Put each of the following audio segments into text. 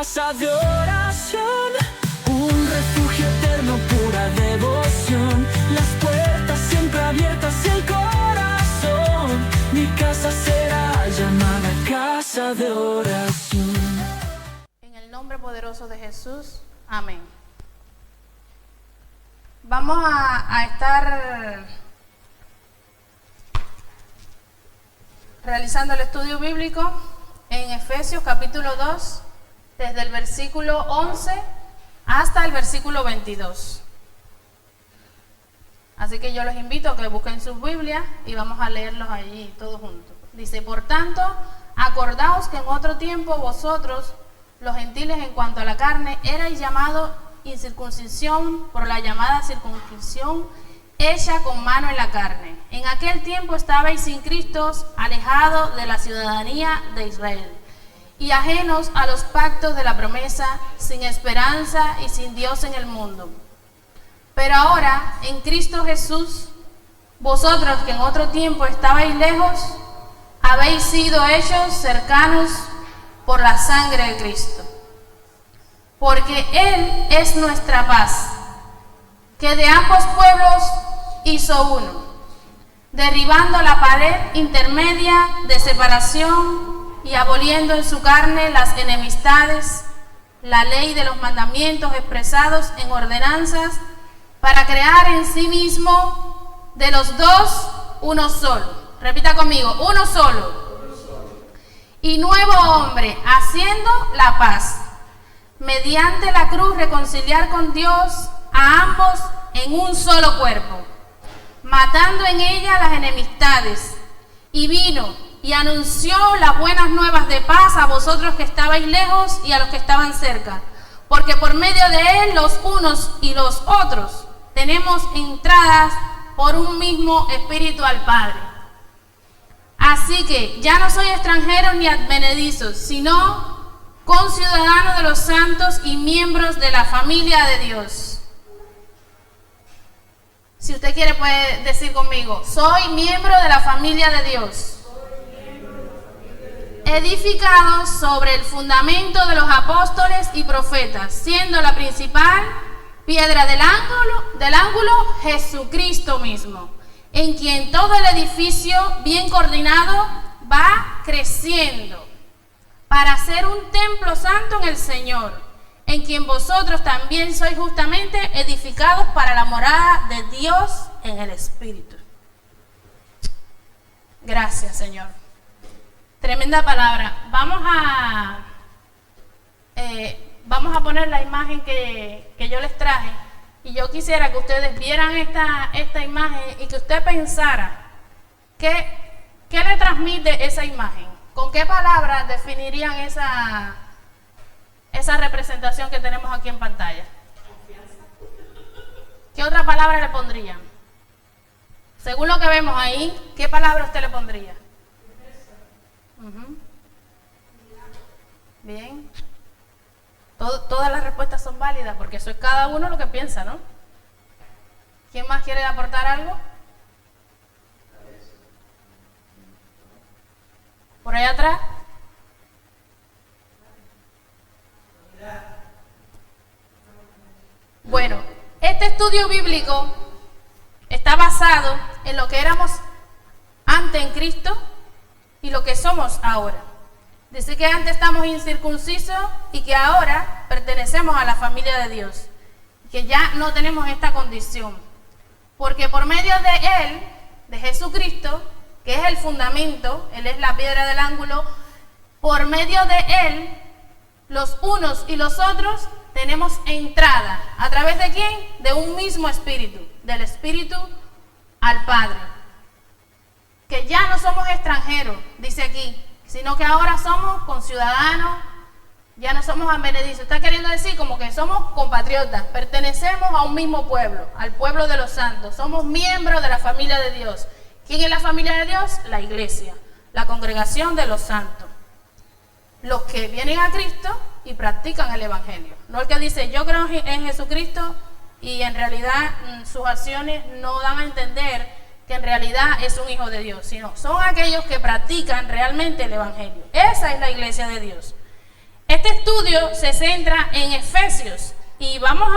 casa de oración, un refugio eterno, pura devoción. Las puertas siempre abiertas y el corazón. Mi casa será llamada casa de oración. En el nombre poderoso de Jesús, amén. Vamos a estar realizando el estudio bíblico en Efesios capítulo 2, desde el versículo 11 hasta el versículo 22. Así que yo los invito a que busquen sus Biblias y vamos a leerlos allí todos juntos. Dice: por tanto, acordaos que en otro tiempo vosotros, los gentiles, en cuanto a la carne, erais llamados incircuncisión por la llamada circuncisión hecha con mano en la carne. En aquel tiempo estabais sin Cristo, alejados de la ciudadanía de Israel y ajenos a los pactos de la promesa, sin esperanza y sin Dios en el mundo. Pero ahora, en Cristo Jesús, vosotros que en otro tiempo estabais lejos, habéis sido hechos cercanos por la sangre de Cristo. Porque Él es nuestra paz, que de ambos pueblos hizo uno, derribando la pared intermedia de separación y aboliendo en su carne las enemistades, la ley de los mandamientos expresados en ordenanzas, para crear en sí mismo de los dos uno solo. Repita conmigo: uno solo. Y nuevo hombre, haciendo la paz, mediante la cruz reconciliar con Dios a ambos en un solo cuerpo, matando en ella las enemistades, y vino y anunció las buenas nuevas de paz a vosotros que estabais lejos y a los que estaban cerca, porque por medio de él los unos y los otros tenemos entradas por un mismo espíritu al Padre. Así que ya no soy extranjeros ni advenedizos, sino conciudadanos de los santos y miembros de la familia de Dios. Si usted quiere puede decir conmigo: soy miembro de la familia de Dios, edificados sobre el fundamento de los apóstoles y profetas, siendo la principal piedra del ángulo Jesucristo mismo, en quien todo el edificio bien coordinado va creciendo para ser un templo santo en el Señor, en quien vosotros también sois justamente edificados para la morada de Dios en el Espíritu. Gracias, Señor. Tremenda palabra. Vamos a poner la imagen que yo les traje, y yo quisiera que ustedes vieran esta imagen y que usted pensara qué le transmite esa imagen. ¿Con qué palabras definirían esa representación que tenemos aquí en pantalla? ¿Qué otra palabra le pondrían? Según lo que vemos ahí, ¿qué palabra usted le pondría? Bien. Todas las respuestas son válidas, porque eso es cada uno lo que piensa, ¿no? ¿Quién más quiere aportar algo? ¿Por allá atrás? Bueno, este estudio bíblico está basado en lo que éramos antes en Cristo y lo que somos ahora. Dice que antes estamos incircuncisos y que ahora pertenecemos a la familia de Dios, que ya no tenemos esta condición, porque por medio de Él, de Jesucristo, que es el fundamento, Él es la piedra del ángulo, por medio de Él, los unos y los otros tenemos entrada. ¿A través de quién? De un mismo espíritu, del Espíritu al Padre. Que ya no somos extranjeros, dice aquí, sino que ahora somos conciudadanos, ya no somos advenedizos. Está queriendo decir como que somos compatriotas, pertenecemos a un mismo pueblo, al pueblo de los santos, somos miembros de la familia de Dios. ¿Quién es la familia de Dios? La iglesia, la congregación de los santos. Los que vienen a Cristo y practican el Evangelio. No el que dice, yo creo en Jesucristo y en realidad sus acciones no dan a entender que en realidad es un hijo de Dios, sino son aquellos que practican realmente el Evangelio. Esa es la iglesia de Dios. Este estudio se centra en Efesios y vamos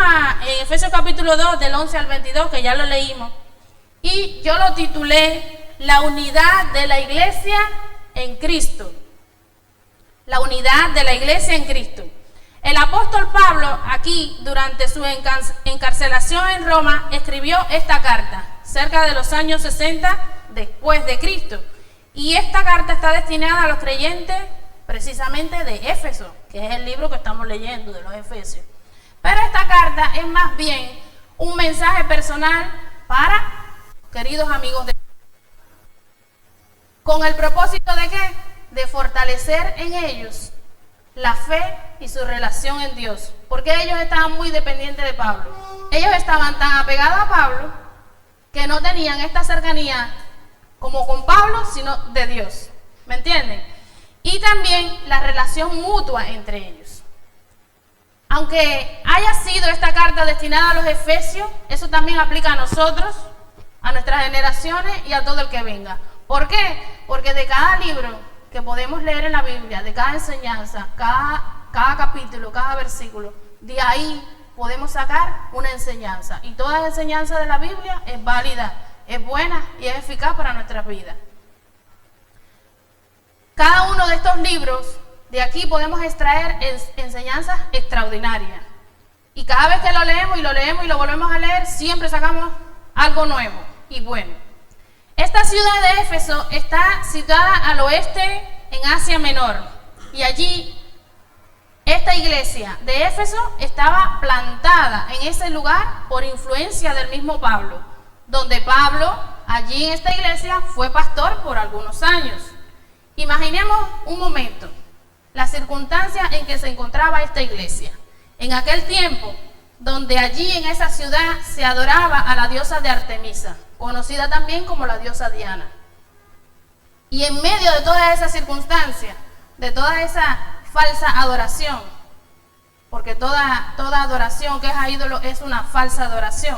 en Efesios capítulo 2 del 11 al 22, que ya lo leímos, y yo lo titulé La unidad de la iglesia en Cristo. La unidad de la iglesia en Cristo. El apóstol Pablo, aquí, durante su encarcelación en Roma, escribió esta carta, cerca de los años 60 después de Cristo. Y esta carta está destinada a los creyentes precisamente de Éfeso, que es el libro que estamos leyendo de los Efesios. Pero esta carta es más bien un mensaje personal para queridos amigos de Dios. ¿Con el propósito de qué? De fortalecer en ellos la fe y su relación en Dios, porque ellos estaban muy dependientes de Pablo. Ellos estaban tan apegados a Pablo que no tenían esta cercanía como con Pablo, sino de Dios. ¿Me entienden? Y también la relación mutua entre ellos. Aunque haya sido esta carta destinada a los efesios, eso también aplica a nosotros, a nuestras generaciones y a todo el que venga. ¿Por qué? Porque de cada libro que podemos leer en la Biblia, de cada enseñanza, cada capítulo, cada versículo, de ahí podemos sacar una enseñanza. Y toda enseñanza de la Biblia es válida, es buena y es eficaz para nuestras vidas. Cada uno de estos libros, de aquí podemos extraer enseñanzas extraordinarias. Y cada vez que lo leemos y lo volvemos a leer, siempre sacamos algo nuevo y bueno. Esta ciudad de Éfeso está situada al oeste en Asia Menor. Y allí, esta iglesia de Éfeso estaba plantada en ese lugar por influencia del mismo Pablo. Donde Pablo, allí en esta iglesia, fue pastor por algunos años. Imaginemos un momento las circunstancias en que se encontraba esta iglesia. En aquel tiempo, donde allí en esa ciudad se adoraba a la diosa de Artemisa, conocida también como la diosa Diana. Y en medio de todas esas circunstancias, de toda esa falsa adoración, porque toda adoración que es a ídolo es una falsa adoración,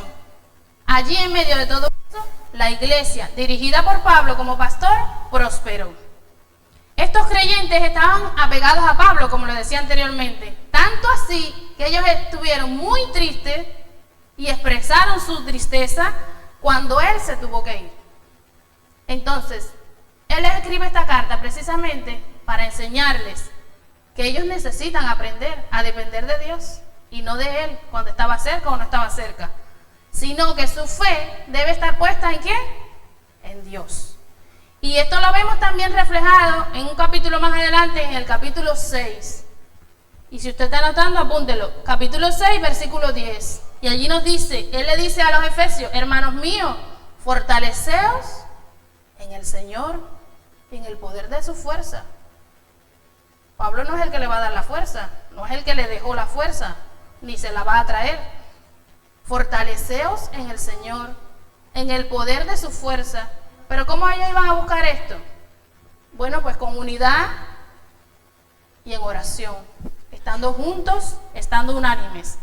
allí en medio de todo eso, la iglesia, dirigida por Pablo como pastor, prosperó. Estos creyentes estaban apegados a Pablo, como lo decía anteriormente, tanto así que ellos estuvieron muy tristes y expresaron su tristeza cuando él se tuvo que ir. Entonces, él les escribe esta carta precisamente para enseñarles que ellos necesitan aprender a depender de Dios y no de él cuando estaba cerca o no estaba cerca, sino que su fe debe estar puesta ¿en quién? En Dios. Y esto lo vemos también reflejado en un capítulo más adelante, en el capítulo 6. Y si usted está anotando, apúntelo. Capítulo 6, versículo 10. Y allí nos dice, él le dice a los efesios, hermanos míos, fortaleceos en el Señor y en el poder de su fuerza. Pablo no es el que le va a dar la fuerza, no es el que le dejó la fuerza, ni se la va a traer. Fortaleceos en el Señor, en el poder de su fuerza. Pero ¿cómo ellos iban a buscar esto? Bueno, pues con unidad y en oración, estando juntos, estando unánimes.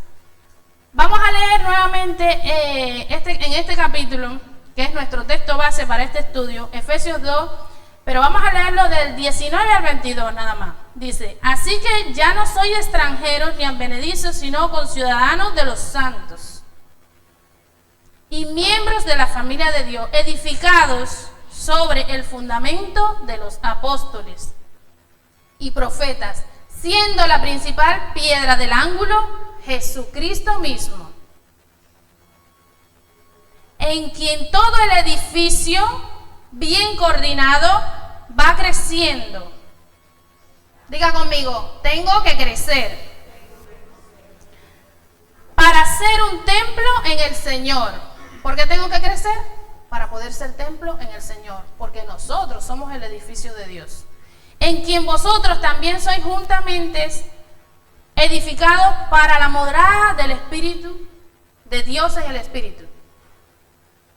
Vamos a leer nuevamente en este capítulo, que es nuestro texto base para este estudio, Efesios 2, pero vamos a leerlo del 19 al 22 nada más. Dice, así que ya no sois extranjeros ni advenedizos, sino conciudadanos de los santos y miembros de la familia de Dios, edificados sobre el fundamento de los apóstoles y profetas, siendo la principal piedra del ángulo Jesucristo mismo, en quien todo el edificio, bien coordinado, va creciendo. Diga conmigo, tengo que crecer para ser un templo en el Señor. ¿Por qué tengo que crecer? Para poder ser templo en el Señor, porque nosotros somos el edificio de Dios, en quien vosotros también sois juntamente edificados para la morada del Espíritu de Dios en el Espíritu.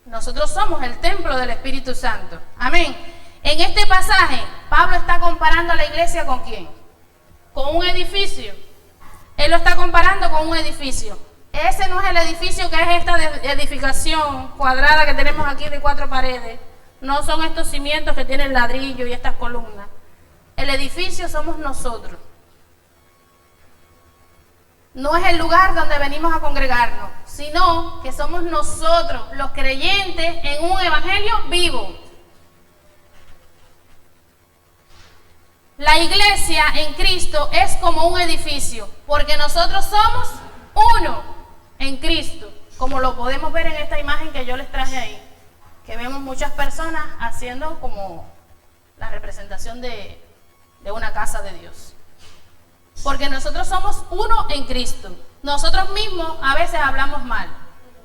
Nosotros somos el templo del Espíritu Santo. Amén. En este pasaje, Pablo está comparando a la iglesia ¿con quién? Con un edificio. Él lo está comparando con un edificio. Ese no es el edificio que es esta edificación cuadrada que tenemos aquí de 4 paredes. No son estos cimientos que tienen ladrillo y estas columnas. El edificio somos nosotros. no es el lugar donde venimos a congregarnos, sino que somos nosotros los creyentes en un evangelio vivo. La iglesia en Cristo es como un edificio, porque nosotros somos uno en Cristo, como lo podemos ver en esta imagen que yo les traje ahí, que vemos muchas personas haciendo como la representación de una casa de Dios. Porque nosotros somos uno en Cristo. Nosotros mismos a veces hablamos mal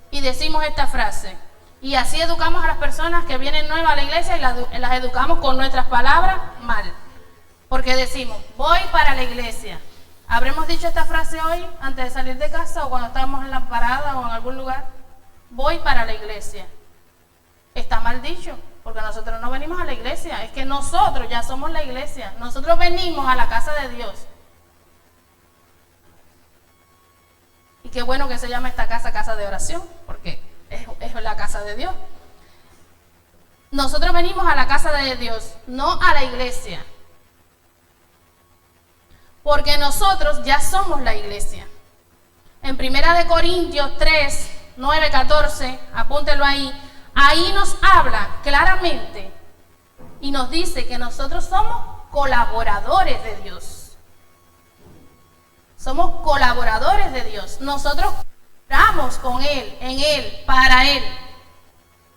y decimos esta frase, y así educamos a las personas que vienen nuevas a la iglesia y las educamos con nuestras palabras mal. Porque decimos, voy para la iglesia. ¿Habremos dicho esta frase hoy antes de salir de casa o cuando estábamos en la parada o en algún lugar? Voy para la iglesia. Está mal dicho, porque nosotros no venimos a la iglesia, es que nosotros ya somos la iglesia. Nosotros venimos a la casa de Dios. Y qué bueno que se llama esta casa, casa de oración, porque es la casa de Dios. Nosotros venimos a la casa de Dios, no a la iglesia. Porque nosotros ya somos la iglesia. En 1 Corintios 3, 9, 14, apúntelo ahí, ahí nos habla claramente y nos dice que nosotros somos colaboradores de Dios. Somos colaboradores de Dios. Nosotros oramos con Él, en Él, para Él.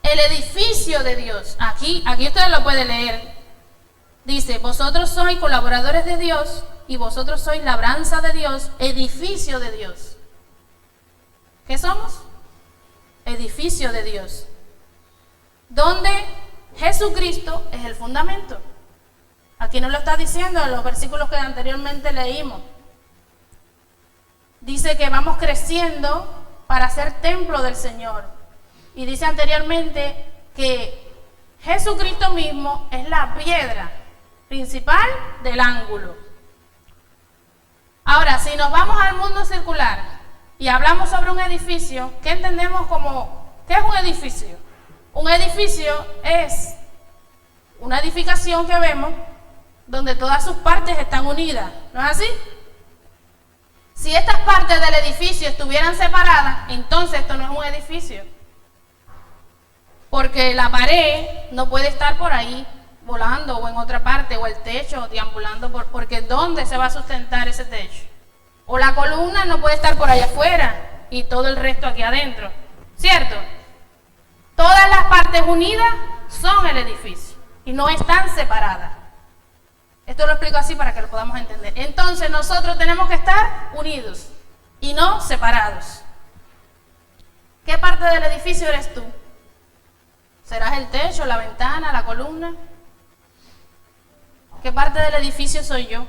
El edificio de Dios. Aquí ustedes lo pueden leer. Dice, vosotros sois colaboradores de Dios y vosotros sois labranza de Dios, edificio de Dios. ¿Qué somos? Edificio de Dios. Donde Jesucristo es el fundamento. Aquí nos lo está diciendo en los versículos que anteriormente leímos. Dice que vamos creciendo para ser templo del Señor. Y dice anteriormente que Jesucristo mismo es la piedra principal del ángulo. Ahora, si nos vamos al mundo circular y hablamos sobre un edificio, ¿qué entendemos qué es un edificio? Un edificio es una edificación que vemos donde todas sus partes están unidas, ¿no es así? Si estas partes del edificio estuvieran separadas, entonces esto no es un edificio. Porque la pared no puede estar por ahí volando o en otra parte, o el techo deambulando, porque ¿dónde se va a sustentar ese techo? O la columna no puede estar por allá afuera y todo el resto aquí adentro, ¿cierto? Todas las partes unidas son el edificio y no están separadas. Esto lo explico así para que lo podamos entender. Entonces nosotros tenemos que estar unidos y no separados. ¿Qué parte del edificio eres tú? ¿Serás el techo, la ventana, la columna? ¿Qué parte del edificio soy yo?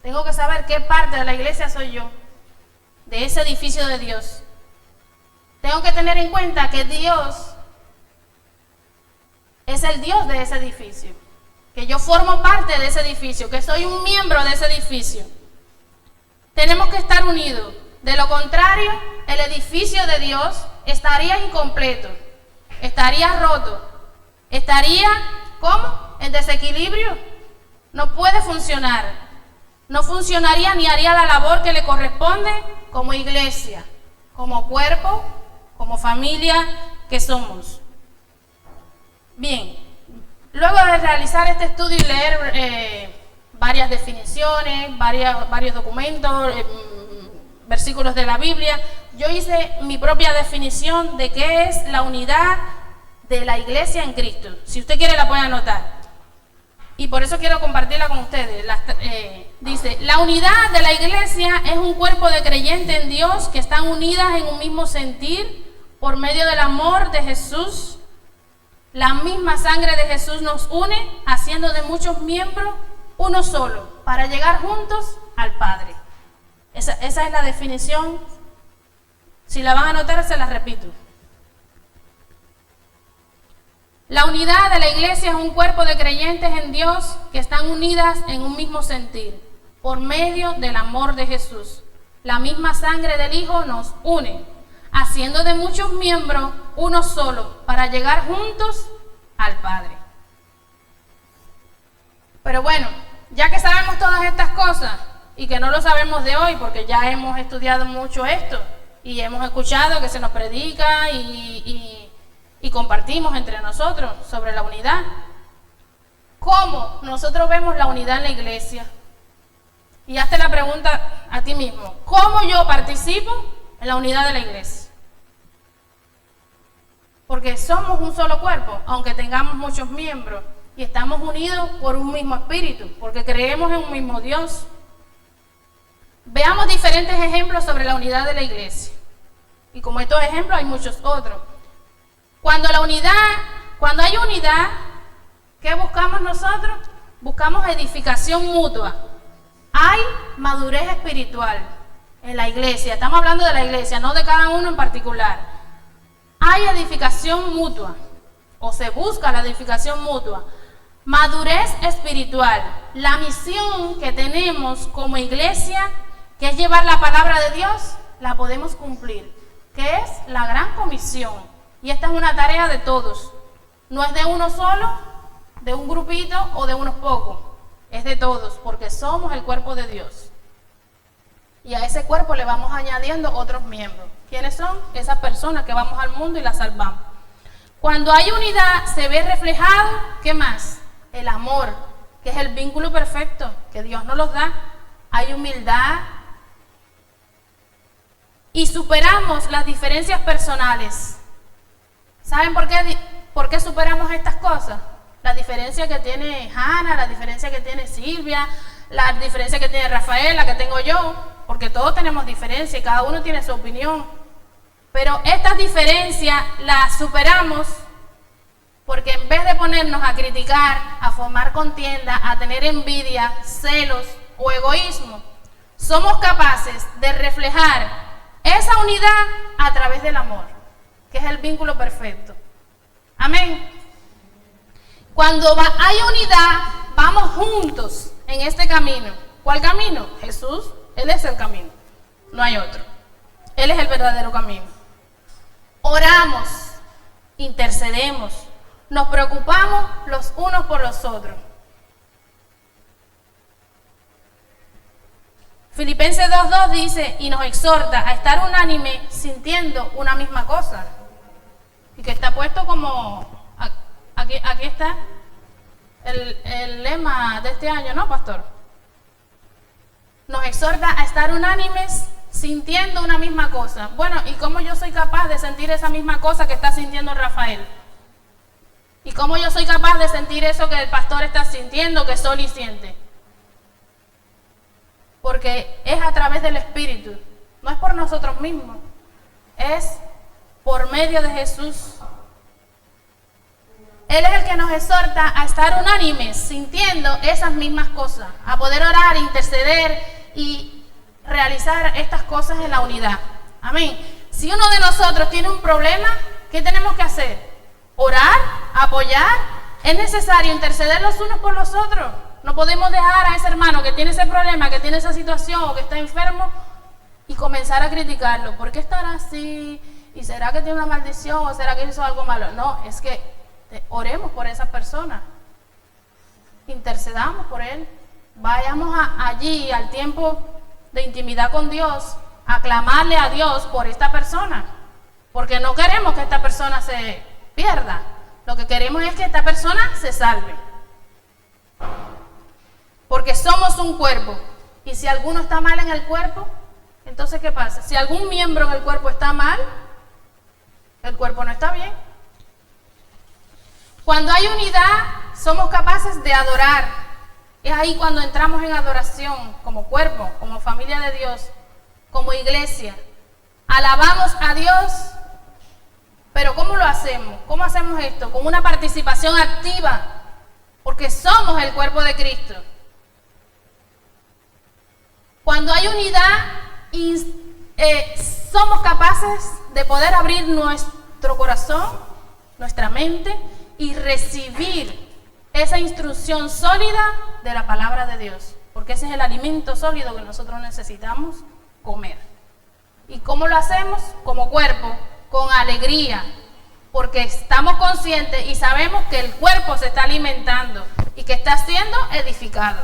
Tengo que saber qué parte de la iglesia soy yo, de ese edificio de Dios. Tengo que tener en cuenta que Dios es el Dios de ese edificio, que yo formo parte de ese edificio, que soy un miembro de ese edificio. Tenemos que estar unidos. De lo contrario, el edificio de Dios estaría incompleto, estaría roto, estaría, ¿cómo? En desequilibrio. No puede funcionar. No funcionaría ni haría la labor que le corresponde como iglesia, como cuerpo, como familia que somos. Bien, luego de realizar este estudio y leer varias definiciones, varios documentos, versículos de la Biblia, yo hice mi propia definición de qué es la unidad de la iglesia en Cristo. Si usted quiere la puede anotar. Y por eso quiero compartirla con ustedes. Dice, la unidad de la iglesia es un cuerpo de creyentes en Dios que están unidas en un mismo sentir por medio del amor de Jesús. La misma sangre de Jesús nos une, haciendo de muchos miembros uno solo, para llegar juntos al Padre. Esa es la definición. Si la van a anotar, se la repito. La unidad de la iglesia es un cuerpo de creyentes en Dios que están unidas en un mismo sentir, por medio del amor de Jesús. La misma sangre del Hijo nos une, haciendo de muchos miembros uno solo, para llegar juntos al Padre. Pero bueno, ya que sabemos todas estas cosas y que no lo sabemos de hoy, porque ya hemos estudiado mucho esto y hemos escuchado que se nos predica y compartimos entre nosotros sobre la unidad. ¿Cómo nosotros vemos la unidad en la iglesia? Y hazte la pregunta a ti mismo: ¿cómo yo participo en la unidad de la iglesia? Porque somos un solo cuerpo, aunque tengamos muchos miembros, y estamos unidos por un mismo espíritu, porque creemos en un mismo Dios. Veamos diferentes ejemplos sobre la unidad de la iglesia. Y como estos ejemplos hay muchos otros. Cuando hay unidad, ¿qué buscamos nosotros? Buscamos edificación mutua. Hay madurez espiritual en la iglesia. Estamos hablando de la iglesia, no de cada uno en particular. Hay edificación mutua, o se busca la edificación mutua. Madurez espiritual. La misión que tenemos como iglesia, que es llevar la palabra de Dios, la podemos cumplir, que es la gran comisión. Y esta es una tarea de todos. No es de uno solo, de un grupito o de unos pocos. Es de todos, porque somos el cuerpo de Dios. Y a ese cuerpo le vamos añadiendo otros miembros. ¿Quiénes son? Esas personas que vamos al mundo y las salvamos. Cuando hay unidad, se ve reflejado, ¿qué más? El amor, que es el vínculo perfecto que Dios nos los da. Hay humildad. Y superamos las diferencias personales. ¿Saben por qué superamos estas cosas? La diferencia que tiene Hanna, la diferencia que tiene Silvia, la diferencia que tiene Rafael, la que tengo yo, porque todos tenemos diferencias y cada uno tiene su opinión. Pero estas diferencias las superamos porque en vez de ponernos a criticar, a formar contienda, a tener envidia, celos o egoísmo, somos capaces de reflejar esa unidad a través del amor, que es el vínculo perfecto. Amén. Cuando hay unidad, vamos juntos en este camino. ¿Cuál camino? Jesús. Él es el camino. No hay otro. Él es el verdadero camino. Oramos, intercedemos, nos preocupamos los unos por los otros. Filipenses 2:2 dice, y nos exhorta a estar unánime sintiendo una misma cosa. Y que está puesto como, aquí está el lema de este año, ¿no, pastor? Nos exhorta a estar unánimes sintiendo una misma cosa. Bueno, ¿y cómo yo soy capaz de sentir esa misma cosa que está sintiendo Rafael? ¿Y cómo yo soy capaz de sentir eso que el pastor está sintiendo, que Soli siente? Porque es a través del Espíritu, no es por nosotros mismos, es por medio de Jesús. Él es el que nos exhorta a estar unánimes, sintiendo esas mismas cosas, a poder orar, interceder y realizar estas cosas en la unidad. Amén. Si uno de nosotros tiene un problema, ¿qué tenemos que hacer? Orar, apoyar. Es necesario interceder los unos por los otros. No podemos dejar a ese hermano que tiene ese problema, que tiene esa situación o que está enfermo y comenzar a criticarlo. ¿Por qué estará así? ¿Y será que tiene una maldición o será que hizo algo malo? No, es que oremos por esa persona. Intercedamos por él. Vayamos allí al tiempo de intimidad con Dios, a clamarle a Dios por esta persona. Porque no queremos que esta persona se pierda. Lo que queremos es que esta persona se salve. Porque somos un cuerpo. Y si alguno está mal en el cuerpo, entonces ¿qué pasa? Si algún miembro en el cuerpo está mal, el cuerpo no está bien. Cuando hay unidad, somos capaces de adorar. Es ahí cuando entramos en adoración, como cuerpo, como familia de Dios, como iglesia. Alabamos a Dios, pero ¿cómo lo hacemos? ¿Cómo hacemos esto? Con una participación activa, porque somos el cuerpo de Cristo. Cuando hay unidad, somos capaces de poder abrir nuestro corazón, nuestra mente y recibir esa instrucción sólida de la palabra de Dios, porque ese es el alimento sólido que nosotros necesitamos comer. ¿Y cómo lo hacemos? Como cuerpo, con alegría, porque estamos conscientes y sabemos que el cuerpo se está alimentando y que está siendo edificado.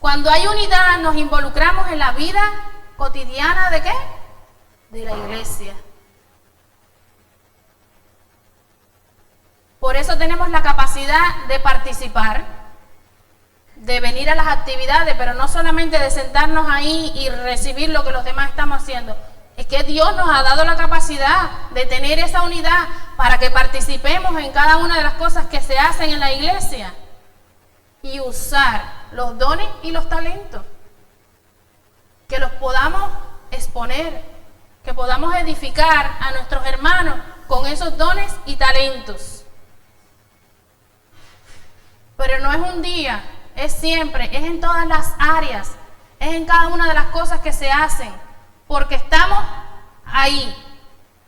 Cuando hay unidad, nos involucramos en la vida cotidiana ¿de qué? De la iglesia. Por eso tenemos la capacidad de participar, de venir a las actividades, pero no solamente de sentarnos ahí y recibir lo que los demás estamos haciendo. Es que Dios nos ha dado la capacidad de tener esa unidad para que participemos en cada una de las cosas que se hacen en la iglesia y usar los dones y los talentos, que los podamos exponer, que podamos edificar a nuestros hermanos con esos dones y talentos. Pero no es un día, es siempre, es en todas las áreas, es en cada una de las cosas que se hacen, porque estamos ahí,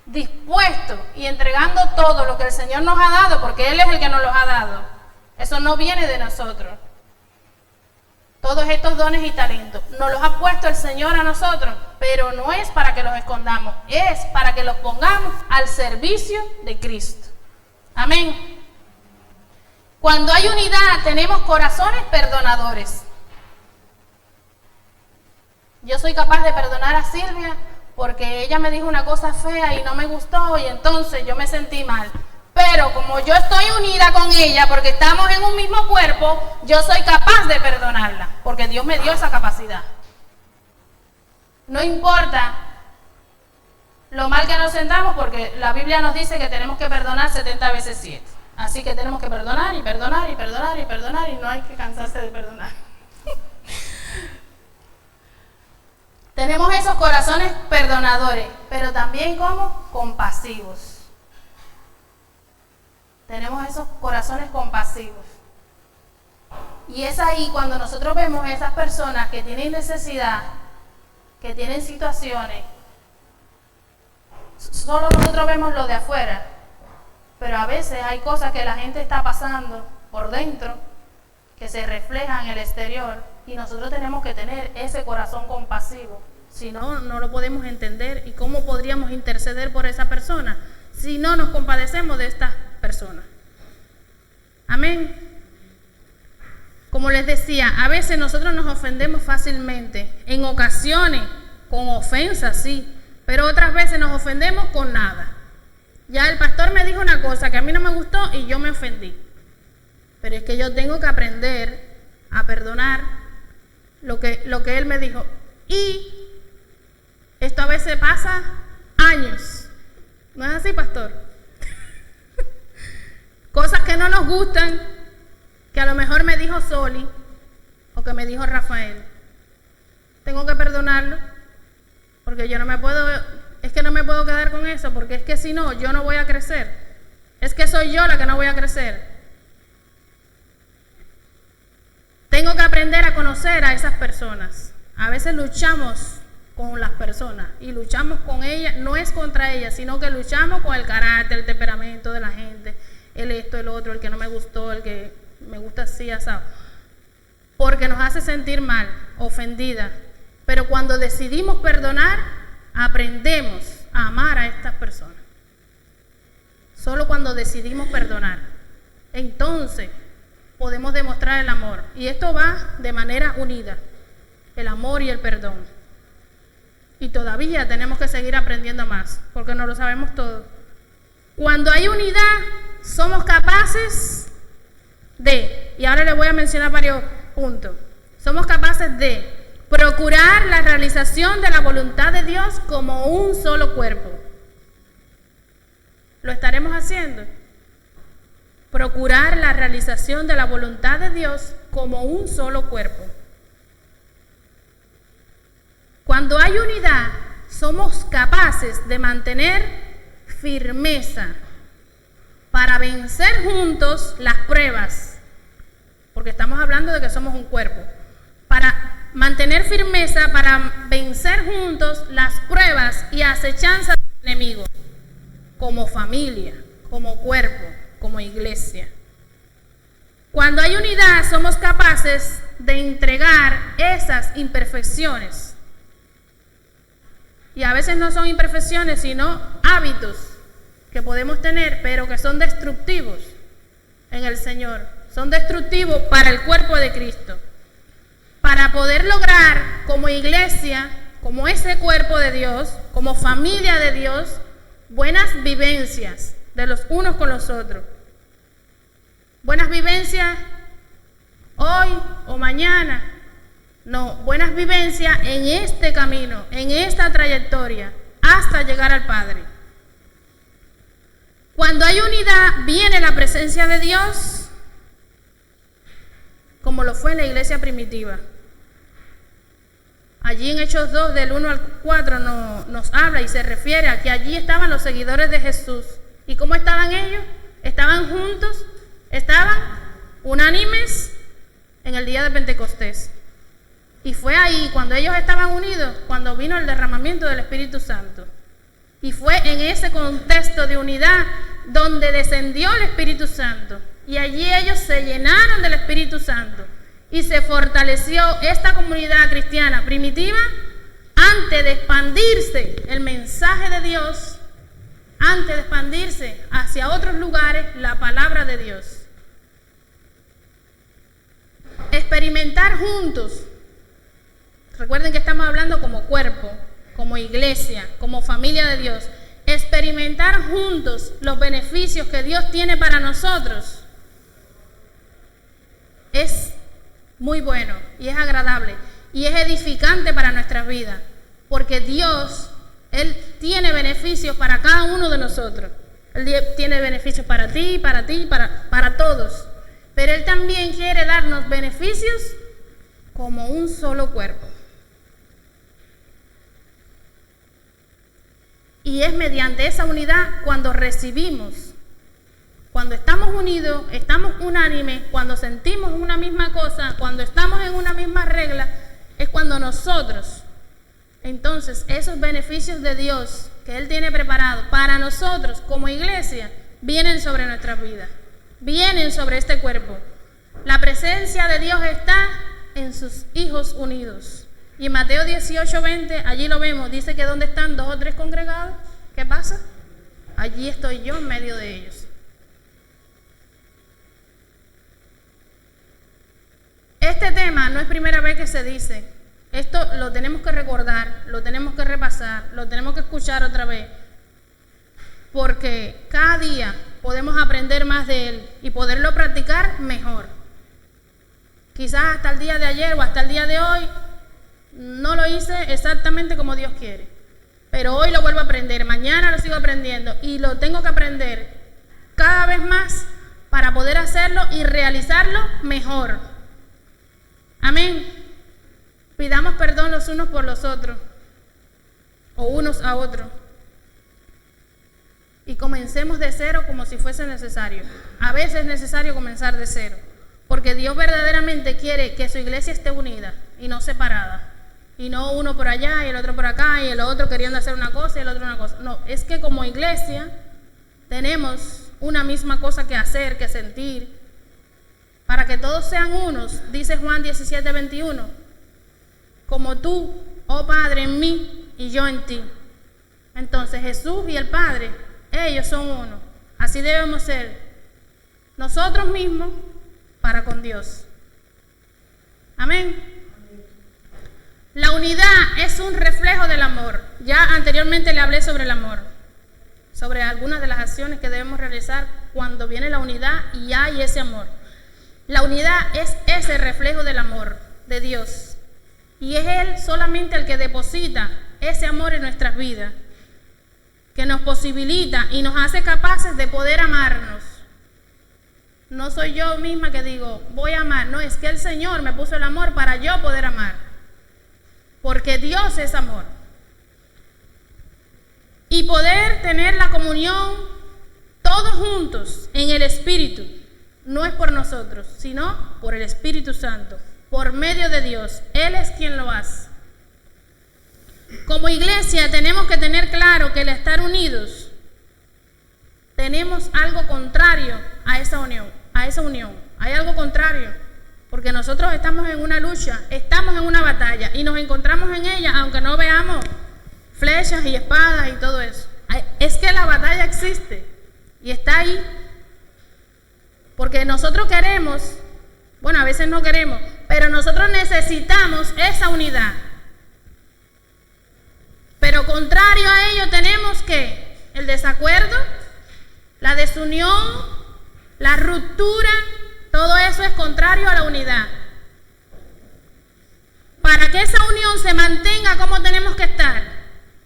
dispuestos y entregando todo lo que el Señor nos ha dado, porque Él es el que nos los ha dado. Eso no viene de nosotros. Todos estos dones y talentos nos los ha puesto el Señor a nosotros, pero no es para que los escondamos, es para que los pongamos al servicio de Cristo. Amén. Cuando hay unidad, tenemos corazones perdonadores. Yo soy capaz de perdonar a Silvia porque ella me dijo una cosa fea y no me gustó y entonces yo me sentí mal. Pero como yo estoy unida con ella porque estamos en un mismo cuerpo, yo soy capaz de perdonarla porque Dios me dio esa capacidad. No importa lo mal que nos sentamos porque la Biblia nos dice que tenemos que perdonar 70 veces 7. Así que tenemos que perdonar y perdonar y perdonar y perdonar y no hay que cansarse de perdonar. Tenemos esos corazones perdonadores, pero también como compasivos. Tenemos esos corazones compasivos. Y es ahí cuando nosotros vemos a esas personas que tienen necesidad, que tienen situaciones. Solo nosotros vemos lo de afuera, pero a veces hay cosas que la gente está pasando por dentro, que se reflejan en el exterior, y nosotros tenemos que tener ese corazón compasivo. Si no, no lo podemos entender. ¿Y cómo podríamos interceder por esa persona si no nos compadecemos de estas personas? Amén. Como les decía, a veces nosotros nos ofendemos fácilmente, en ocasiones con ofensas, sí, pero otras veces nos ofendemos con nada. Ya el pastor me dijo una cosa que a mí no me gustó y yo me ofendí. Pero es que yo tengo que aprender a perdonar lo que él me dijo. Y esto a veces pasa años. ¿No es así, pastor? Cosas que no nos gustan, que a lo mejor me dijo Soli o que me dijo Rafael. Tengo que perdonarlo porque yo no me puedo quedar con eso, porque es que si no, yo no voy a crecer. Es que soy yo la que no voy a crecer. Tengo que aprender a conocer a esas personas. A veces luchamos con las personas y luchamos con ellas, no es contra ellas, sino que luchamos con el carácter, el temperamento de la gente, el esto, el otro, el que no me gustó, el que me gusta así, asado, porque nos hace sentir mal, ofendida. Pero cuando decidimos perdonar, aprendemos a amar a estas personas. Solo cuando decidimos perdonar, entonces podemos demostrar el amor. Y esto va de manera unida, el amor y el perdón. Y todavía tenemos que seguir aprendiendo más, porque no lo sabemos todo. Cuando hay unidad, somos capaces de, y ahora les voy a mencionar varios puntos, somos capaces de procurar la realización de la voluntad de Dios como un solo cuerpo. ¿Lo estaremos haciendo? Procurar la realización de la voluntad de Dios como un solo cuerpo. Cuando hay unidad, somos capaces de mantener firmeza para vencer juntos las pruebas, porque estamos hablando de que somos un cuerpo. Para mantener firmeza, para vencer juntos las pruebas y acechanzas del enemigo, como familia, como cuerpo, como iglesia. Cuando hay unidad, somos capaces de entregar esas imperfecciones. Y a veces no son imperfecciones, sino hábitos que podemos tener, pero que son destructivos en el Señor. Son destructivos para el cuerpo de Cristo. Para para poder lograr como iglesia, como ese cuerpo de Dios, como familia de Dios, buenas vivencias de los unos con los otros. Buenas vivencias hoy o mañana. No, buenas vivencias en este camino, en esta trayectoria, hasta llegar al Padre. Cuando hay unidad, viene la presencia de Dios, como lo fue en la iglesia primitiva. Allí en Hechos 2, del 1 al 4, nos habla y se refiere a que allí estaban los seguidores de Jesús. ¿Y cómo estaban ellos? Estaban juntos, estaban unánimes en el día de Pentecostés. Y fue ahí, cuando ellos estaban unidos, cuando vino el derramamiento del Espíritu Santo. Y fue en ese contexto de unidad donde descendió el Espíritu Santo. Y allí ellos se llenaron del Espíritu Santo. Y se fortaleció esta comunidad cristiana primitiva antes de expandirse el mensaje de Dios, antes de expandirse hacia otros lugares la palabra de Dios. Experimentar juntos. Recuerden que estamos hablando como cuerpo, como iglesia, como familia de Dios. Experimentar juntos los beneficios que Dios tiene para nosotros es muy bueno y es agradable y es edificante para nuestras vidas, porque Dios, Él tiene beneficios para cada uno de nosotros. Él tiene beneficios para ti, para todos, pero Él también quiere darnos beneficios como un solo cuerpo. Y es mediante esa unidad cuando recibimos, cuando estamos unidos, estamos unánimes, cuando sentimos una misma cosa, cuando estamos en una misma regla, es cuando nosotros, entonces esos beneficios de Dios que Él tiene preparado para nosotros como iglesia, vienen sobre nuestras vidas, vienen sobre este cuerpo. La presencia de Dios está en sus hijos unidos. Y en Mateo 18:20, allí lo vemos, dice que donde están 2 o 3 congregados, ¿qué pasa? Allí estoy yo en medio de ellos. Este tema no es primera vez que se dice. Esto lo tenemos que recordar, lo tenemos que repasar, lo tenemos que escuchar otra vez. Porque cada día podemos aprender más de Él y poderlo practicar mejor. Quizás hasta el día de ayer o hasta el día de hoy no lo hice exactamente como Dios quiere, pero hoy lo vuelvo a aprender, mañana lo sigo aprendiendo y lo tengo que aprender cada vez más para poder hacerlo y realizarlo mejor. Amén. Pidamos perdón los unos por los otros o unos a otros y comencemos de cero como si fuese necesario. A veces es necesario comenzar de cero, porque Dios verdaderamente quiere que su iglesia esté unida y no separada. Y no uno por allá y el otro por acá y el otro queriendo hacer una cosa y el otro una cosa. No, es que como iglesia tenemos una misma cosa que hacer, que sentir, para que todos sean unos, dice Juan 17:21, como tú, oh Padre, en mí y yo en ti. Entonces Jesús y el Padre, ellos son uno. Así debemos ser nosotros mismos para con Dios. Amén. La unidad es un reflejo del amor. Ya anteriormente le hablé sobre el amor, sobre algunas de las acciones que debemos realizar cuando viene la unidad y hay ese amor. La unidad es ese reflejo del amor de Dios. Y es Él solamente el que deposita ese amor en nuestras vidas, que nos posibilita y nos hace capaces de poder amarnos. No soy yo misma que digo, voy a amar. No, es que el Señor me puso el amor para yo poder amar. Porque Dios es amor. Y poder tener la comunión todos juntos en el Espíritu, no es por nosotros, sino por el Espíritu Santo, por medio de Dios. Él es quien lo hace. Como iglesia tenemos que tener claro que el estar unidos, tenemos algo contrario a esa unión. Hay algo contrario. Porque nosotros estamos en una lucha, estamos en una batalla y nos encontramos en ella, aunque no veamos flechas y espadas y todo eso. Es que la batalla existe y está ahí. Porque nosotros queremos, bueno, a veces no queremos, pero nosotros necesitamos esa unidad. Pero contrario a ello tenemos que el desacuerdo, la desunión, la ruptura, todo eso es contrario a la unidad. Para que esa unión se mantenga, ¿cómo tenemos que estar?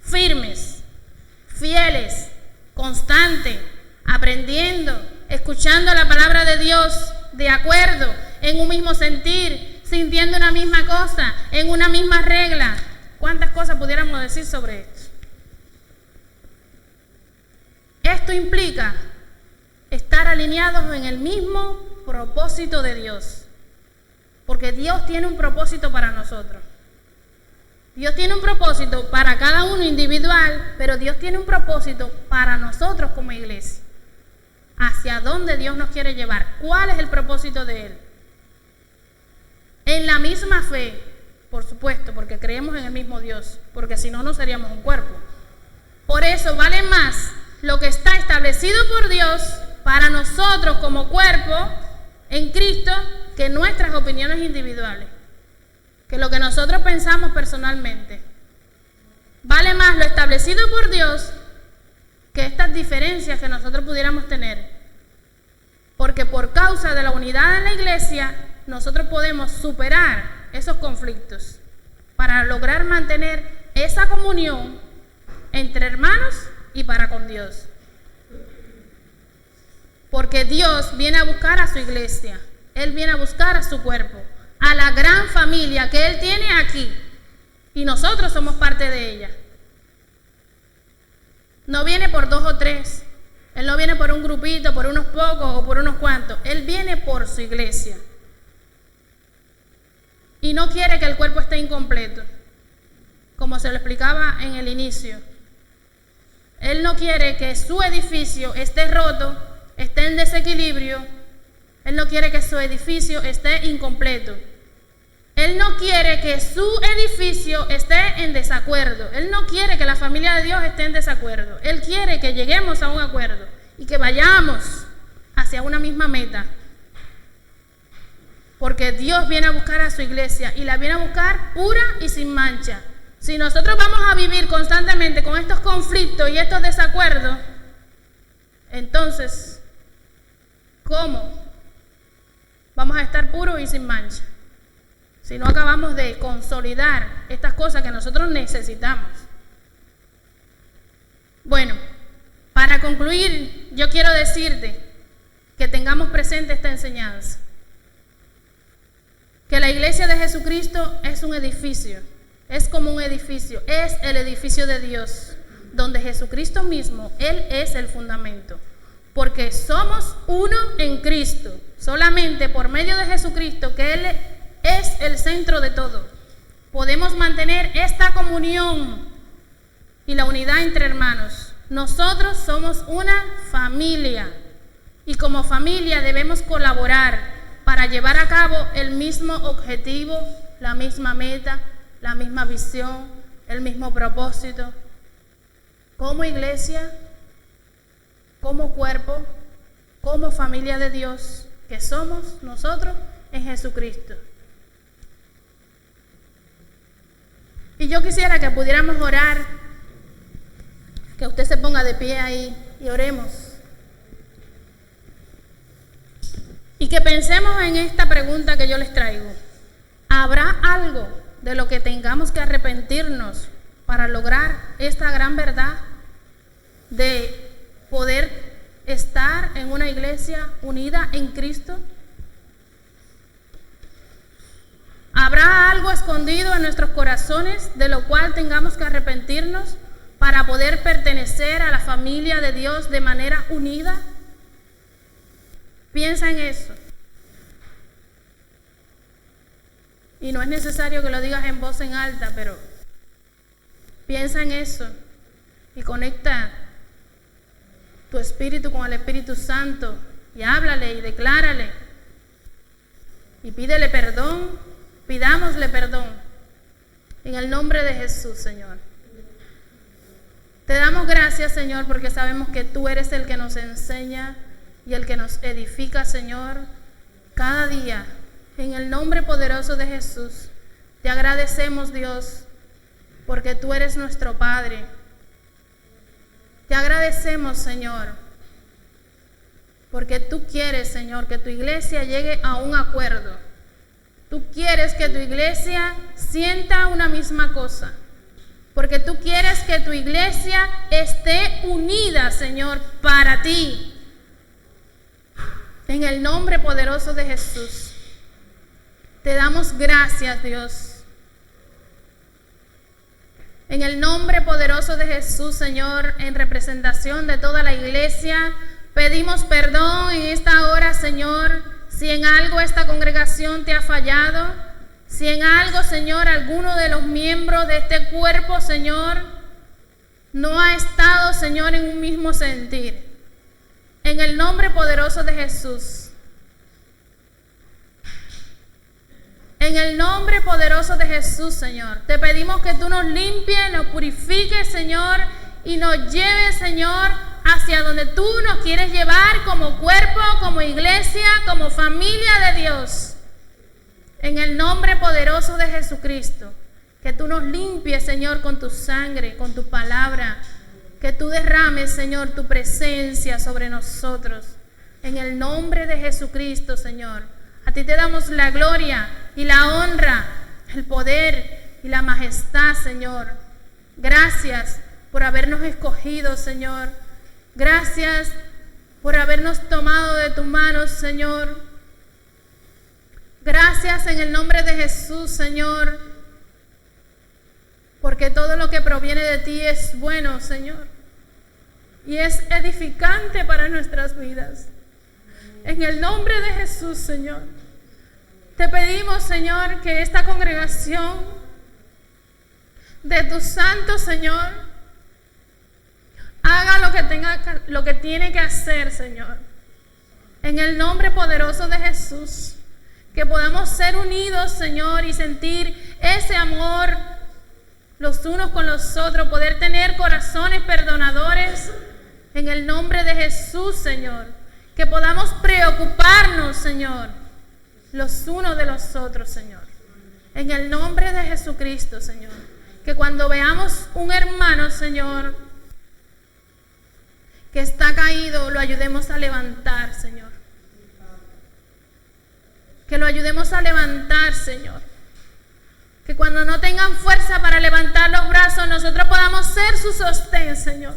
Firmes, fieles, constantes, aprendiendo, escuchando la palabra de Dios, de acuerdo, en un mismo sentir, sintiendo una misma cosa, en una misma regla. ¿Cuántas cosas pudiéramos decir sobre esto? Esto implica estar alineados en el mismo propósito de Dios. Porque Dios tiene un propósito para nosotros. Dios tiene un propósito para cada uno individual, pero Dios tiene un propósito para nosotros como iglesia. Hacia dónde Dios nos quiere llevar. ¿Cuál es el propósito de Él? En la misma fe, por supuesto, porque creemos en el mismo Dios, porque si no, no seríamos un cuerpo. Por eso vale más lo que está establecido por Dios para nosotros como cuerpo en Cristo que nuestras opiniones individuales, que lo que nosotros pensamos personalmente. Vale más lo establecido por Dios que estas diferencias que nosotros pudiéramos tener, porque por causa de la unidad en la iglesia nosotros podemos superar esos conflictos para lograr mantener esa comunión entre hermanos y para con Dios. Porque Dios viene a buscar a su iglesia, Él viene a buscar a su cuerpo, a la gran familia que Él tiene aquí, y nosotros somos parte de ella. No viene por 2 o 3, Él no viene por un grupito, por unos pocos o por unos cuantos, Él viene por su iglesia. Y no quiere que el cuerpo esté incompleto, como se lo explicaba en el inicio. Él no quiere que su edificio esté roto, esté en desequilibrio. Él no quiere que su edificio esté incompleto. Él no quiere que su edificio esté en desacuerdo. Él no quiere que la familia de Dios esté en desacuerdo. Él quiere que lleguemos a un acuerdo y que vayamos hacia una misma meta. Porque Dios viene a buscar a su iglesia y la viene a buscar pura y sin mancha. Si nosotros vamos a vivir constantemente con estos conflictos y estos desacuerdos, entonces, ¿cómo vamos a estar puros y sin mancha? Si no acabamos de consolidar estas cosas que nosotros necesitamos. Bueno, para concluir, yo quiero decirte que tengamos presente esta enseñanza. Que la iglesia de Jesucristo es un edificio, es como un edificio, es el edificio de Dios, donde Jesucristo mismo, Él es el fundamento. Porque somos uno en Cristo, solamente por medio de Jesucristo, que Él es el centro de todo. Podemos mantener esta comunión y la unidad entre hermanos. Nosotros somos una familia y como familia debemos colaborar para llevar a cabo el mismo objetivo, la misma meta, la misma visión, el mismo propósito. Como iglesia, como cuerpo, como familia de Dios, que somos nosotros en Jesucristo. Y yo quisiera que pudiéramos orar, que usted se ponga de pie ahí y oremos. Y que pensemos en esta pregunta que yo les traigo. ¿Habrá algo de lo que tengamos que arrepentirnos para lograr esta gran verdad de poder estar en una iglesia unida en Cristo? ¿Habrá algo escondido en nuestros corazones de lo cual tengamos que arrepentirnos para poder pertenecer a la familia de Dios de manera unida? Piensa en eso. Y no es necesario que lo digas en voz en alta, pero piensa en eso y conecta tu espíritu con el Espíritu Santo y háblale y declárale y pídele perdón, pidámosle perdón en el nombre de Jesús, Señor. Te damos gracias, Señor, porque sabemos que tú eres el que nos enseña y el que nos edifica, Señor, cada día En el nombre poderoso de Jesús, te agradecemos, Dios, porque tú eres nuestro Padre. Te agradecemos, Señor, porque tú quieres, Señor, que tu iglesia llegue a un acuerdo. Tú quieres que tu iglesia sienta una misma cosa, porque tú quieres que tu iglesia esté unida, Señor, para ti. En el nombre poderoso de Jesús, te damos gracias, Dios. En el nombre poderoso de Jesús, Señor, en representación de toda la iglesia, pedimos perdón en esta hora, Señor, si en algo esta congregación te ha fallado, si en algo, Señor, alguno de los miembros de este cuerpo, Señor, no ha estado, Señor, en un mismo sentir. En el nombre poderoso de Jesús, en el nombre poderoso de Jesús, Señor, te pedimos que tú nos limpies, nos purifiques, Señor, y nos lleves, Señor, hacia donde tú nos quieres llevar como cuerpo, como iglesia, como familia de Dios. En el nombre poderoso de Jesucristo, que tú nos limpies, Señor, con tu sangre, con tu palabra, que tú derrames, Señor, tu presencia sobre nosotros. En el nombre de Jesucristo, Señor, a ti te damos la gloria y la honra, el poder y la majestad, Señor. Gracias por habernos escogido, Señor. Gracias por habernos tomado de tu mano, Señor. Gracias en el nombre de Jesús, Señor, porque todo lo que proviene de ti es bueno, Señor, y es edificante para nuestras vidas. En el nombre de Jesús, Señor, te pedimos, Señor, que esta congregación de tus santos, Señor, haga lo que tiene que hacer, Señor. En el nombre poderoso de Jesús, que podamos ser unidos, Señor, y sentir ese amor los unos con los otros, poder tener corazones perdonadores. En el nombre de Jesús, Señor, que podamos preocuparnos, Señor, los unos de los otros, Señor. En el nombre de Jesucristo, Señor, que cuando veamos un hermano, Señor, que está caído, lo ayudemos a levantar, Señor. Que lo ayudemos a levantar, Señor. Que cuando no tengan fuerza para levantar los brazos, nosotros podamos ser su sostén, Señor.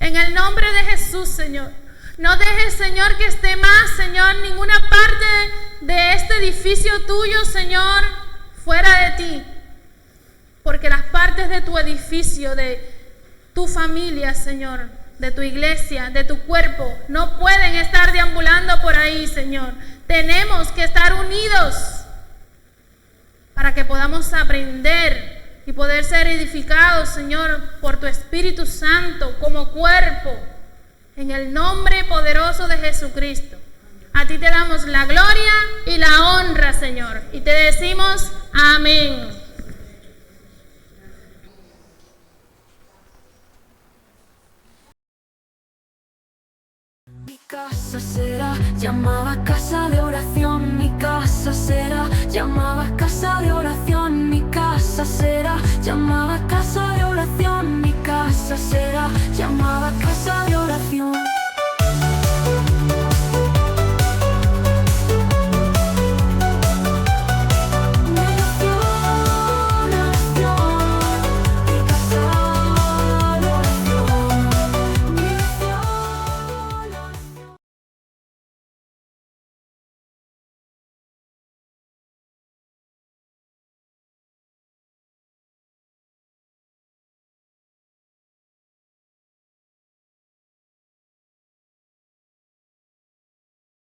En el nombre de Jesús, Señor. No dejes, Señor, que esté más, Señor, ninguna parte de este edificio tuyo, Señor, fuera de ti. Porque las partes de tu edificio, de tu familia, Señor, de tu iglesia, de tu cuerpo, no pueden estar deambulando por ahí, Señor. Tenemos que estar unidos para que podamos aprender y poder ser edificados, Señor, por tu Espíritu Santo como cuerpo. En el nombre poderoso de Jesucristo. A ti te damos la gloria y la honra, Señor. Y te decimos amén. Mi casa será llamada casa de oración, mi casa será llamada casa de oración, mi casa será llamada casa de oración, mi casa será